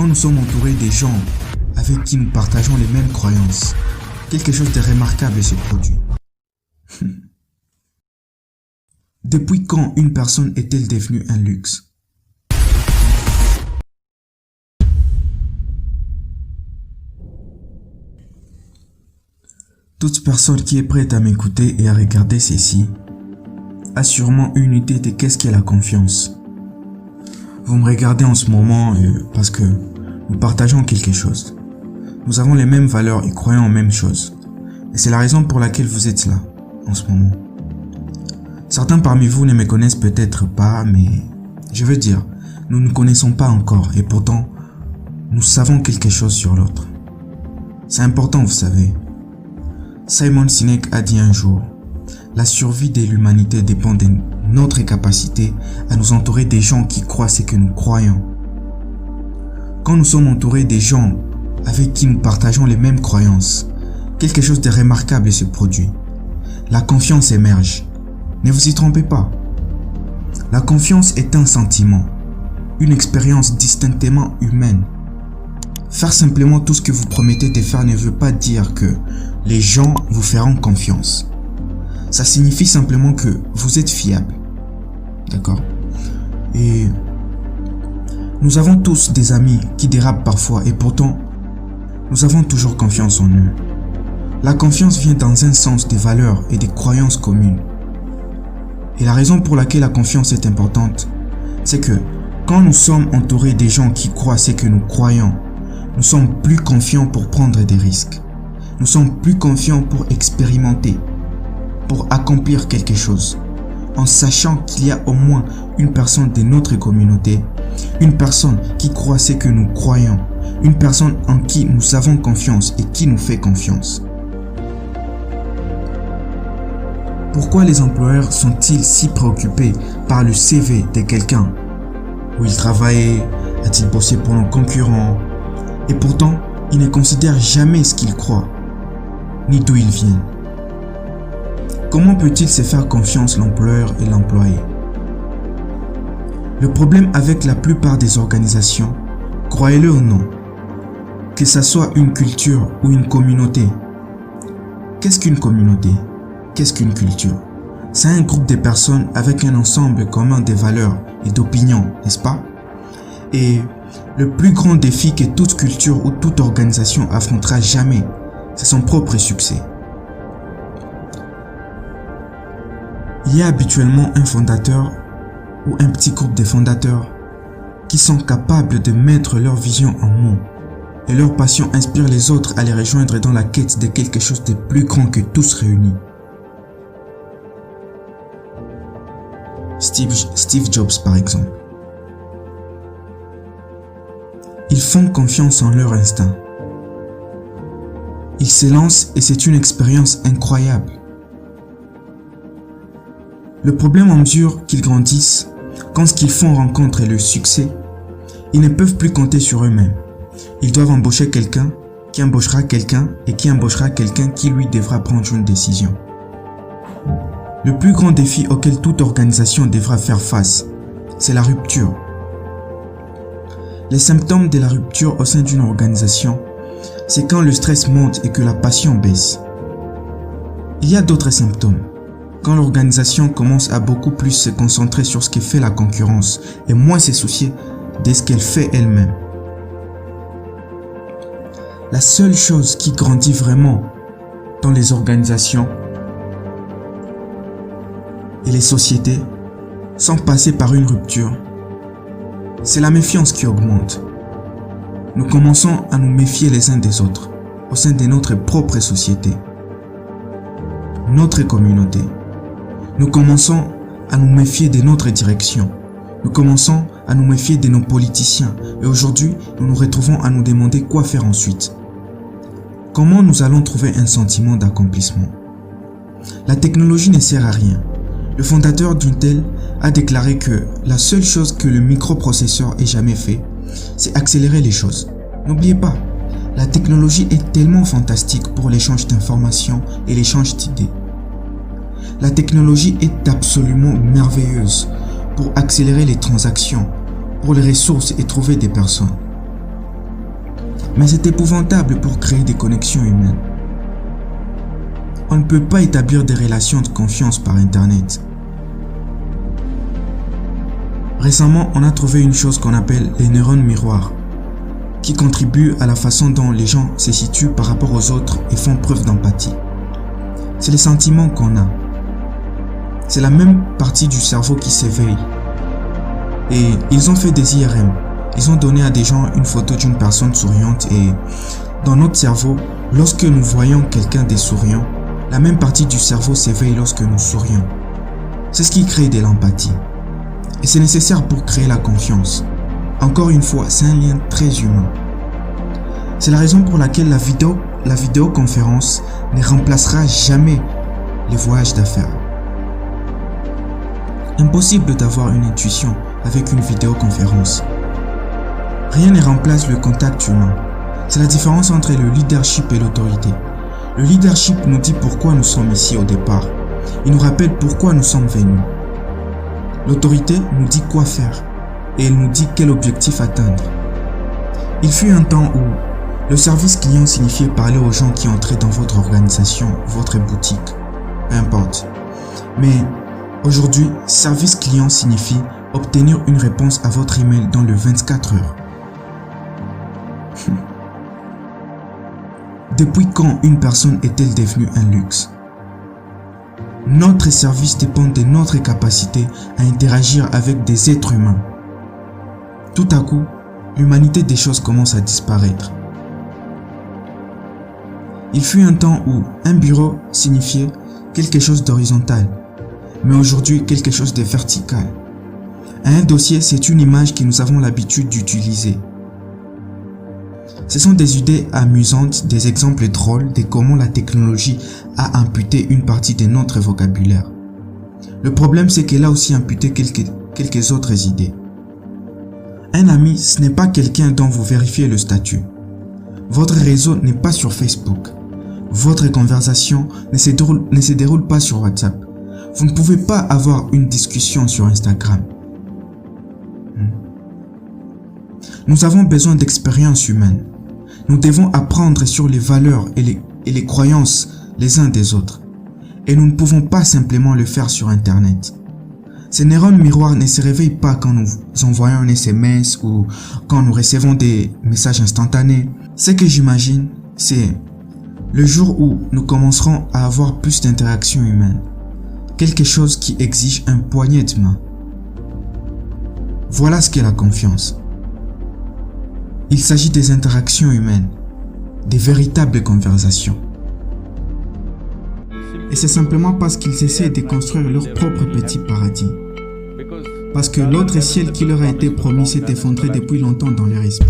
Quand nous sommes entourés des gens avec qui nous partageons les mêmes croyances, quelque chose de remarquable se produit. Depuis quand une personne est-elle devenue un luxe? Toute personne qui est prête à m'écouter et à regarder ceci a sûrement une idée de qu'est-ce qu'est la confiance. Vous me regardez en ce moment parce que nous partageons quelque chose. Nous avons les mêmes valeurs et croyons en mêmes choses. Et c'est la raison pour laquelle vous êtes là, en ce moment. Certains parmi vous ne me connaissent peut-être pas, mais je veux dire, nous ne nous connaissons pas encore et pourtant, nous savons quelque chose sur l'autre. C'est important, vous savez. Simon Sinek a dit un jour, la survie de l'humanité dépend de notre capacité à nous entourer des gens qui croient ce que nous croyons. Quand nous sommes entourés des gens avec qui nous partageons les mêmes croyances, quelque chose de remarquable se produit. La confiance émerge. Ne vous y trompez pas. La confiance est un sentiment, une expérience distinctement humaine. Faire simplement tout ce que vous promettez de faire ne veut pas dire que les gens vous feront confiance. Ça signifie simplement que vous êtes fiable. D'accord? Et nous avons tous des amis qui dérapent parfois et pourtant, nous avons toujours confiance en eux. La confiance vient dans un sens des valeurs et des croyances communes. Et la raison pour laquelle la confiance est importante, c'est que quand nous sommes entourés des gens qui croient ce que nous croyons, nous sommes plus confiants pour prendre des risques. Nous sommes plus confiants pour expérimenter, pour accomplir quelque chose, en sachant qu'il y a au moins une personne de notre communauté, une personne qui croit ce que nous croyons, une personne en qui nous avons confiance et qui nous fait confiance. Pourquoi les employeurs sont-ils si préoccupés par le CV de quelqu'un? Où il travaillait? A-t-il bossé pour nos concurrents? Et pourtant, ils ne considèrent jamais ce qu'ils croient, ni d'où ils viennent. Comment peut-il se faire confiance l'employeur et l'employé? Le problème avec la plupart des organisations, croyez-le ou non, que ça soit une culture ou une communauté. Qu'est-ce qu'une communauté? Qu'est-ce qu'une culture? C'est un groupe de personnes avec un ensemble commun de valeurs et d'opinions, n'est-ce pas? Et le plus grand défi que toute culture ou toute organisation affrontera jamais, c'est son propre succès. Il y a habituellement un fondateur ou un petit groupe de fondateurs qui sont capables de mettre leur vision en mots et leur passion inspire les autres à les rejoindre dans la quête de quelque chose de plus grand que tous réunis. Steve Jobs par exemple. Ils font confiance en leur instinct. Ils se lancent et c'est une expérience incroyable. Le problème en mesure qu'ils grandissent, quand ce qu'ils font rencontre le succès, ils ne peuvent plus compter sur eux-mêmes. Ils doivent embaucher quelqu'un qui embauchera quelqu'un et qui embauchera quelqu'un qui lui devra prendre une décision. Le plus grand défi auquel toute organisation devra faire face, c'est la rupture. Les symptômes de la rupture au sein d'une organisation, c'est quand le stress monte et que la passion baisse. Il y a d'autres symptômes. Quand l'organisation commence à beaucoup plus se concentrer sur ce que fait la concurrence et moins se soucier de ce qu'elle fait elle-même. La seule chose qui grandit vraiment dans les organisations et les sociétés sans passer par une rupture, c'est la méfiance qui augmente. Nous commençons à nous méfier les uns des autres au sein de notre propre société, notre communauté. Nous commençons à nous méfier de notre direction. Nous commençons à nous méfier de nos politiciens et aujourd'hui, nous nous retrouvons à nous demander quoi faire ensuite. Comment nous allons trouver un sentiment d'accomplissement? La technologie ne sert à rien. Le fondateur d'Intel a déclaré que la seule chose que le microprocesseur ait jamais fait, c'est accélérer les choses. N'oubliez pas, la technologie est tellement fantastique pour l'échange d'informations et l'échange d'idées. La technologie est absolument merveilleuse pour accélérer les transactions, pour les ressources et trouver des personnes. Mais c'est épouvantable pour créer des connexions humaines. On ne peut pas établir des relations de confiance par Internet. Récemment, on a trouvé une chose qu'on appelle les neurones miroirs, qui contribuent à la façon dont les gens se situent par rapport aux autres et font preuve d'empathie. C'est les sentiments qu'on a. C'est la même partie du cerveau qui s'éveille. Et ils ont fait des IRM. Ils ont donné à des gens une photo d'une personne souriante et dans notre cerveau, lorsque nous voyons quelqu'un de souriant, la même partie du cerveau s'éveille lorsque nous sourions. C'est ce qui crée de l'empathie. Et c'est nécessaire pour créer la confiance. Encore une fois, c'est un lien très humain. C'est la raison pour laquelle la vidéoconférence ne remplacera jamais les voyages d'affaires. Impossible d'avoir une intuition avec une vidéoconférence. Rien ne remplace le contact humain. C'est la différence entre le leadership et l'autorité. Le leadership nous dit pourquoi nous sommes ici au départ. Il nous rappelle pourquoi nous sommes venus. L'autorité nous dit quoi faire et elle nous dit quel objectif atteindre. Il fut un temps où le service client signifiait parler aux gens qui entraient dans votre organisation, votre boutique, peu importe. Mais aujourd'hui, service client signifie obtenir une réponse à votre email dans les 24 heures. Depuis quand une personne est-elle devenue un luxe? Notre service dépend de notre capacité à interagir avec des êtres humains. Tout à coup, l'humanité des choses commence à disparaître. Il fut un temps où un bureau signifiait quelque chose d'horizontal, mais aujourd'hui quelque chose de vertical. Un dossier, c'est une image que nous avons l'habitude d'utiliser. Ce sont des idées amusantes, des exemples drôles de comment la technologie a imputé une partie de notre vocabulaire. Le problème, c'est qu'elle a aussi imputé quelques autres idées. Un ami, ce n'est pas quelqu'un dont vous vérifiez le statut. Votre réseau n'est pas sur Facebook. Votre conversation ne se déroule pas sur WhatsApp. Vous ne pouvez pas avoir une discussion sur Instagram. Nous avons besoin d'expériences humaines. Nous devons apprendre sur les valeurs et les croyances les uns des autres. Et nous ne pouvons pas simplement le faire sur Internet. Ces neurones miroirs ne se réveillent pas quand nous envoyons un SMS ou quand nous recevons des messages instantanés. Ce que j'imagine, c'est le jour où nous commencerons à avoir plus d'interactions humaines. Quelque chose qui exige un poignet de main. Voilà ce qu'est la confiance. Il s'agit des interactions humaines, des véritables conversations. Et c'est simplement parce qu'ils essaient de construire leur propre petit paradis. Parce que l'autre ciel qui leur a été promis s'est effondré depuis longtemps dans leur esprit.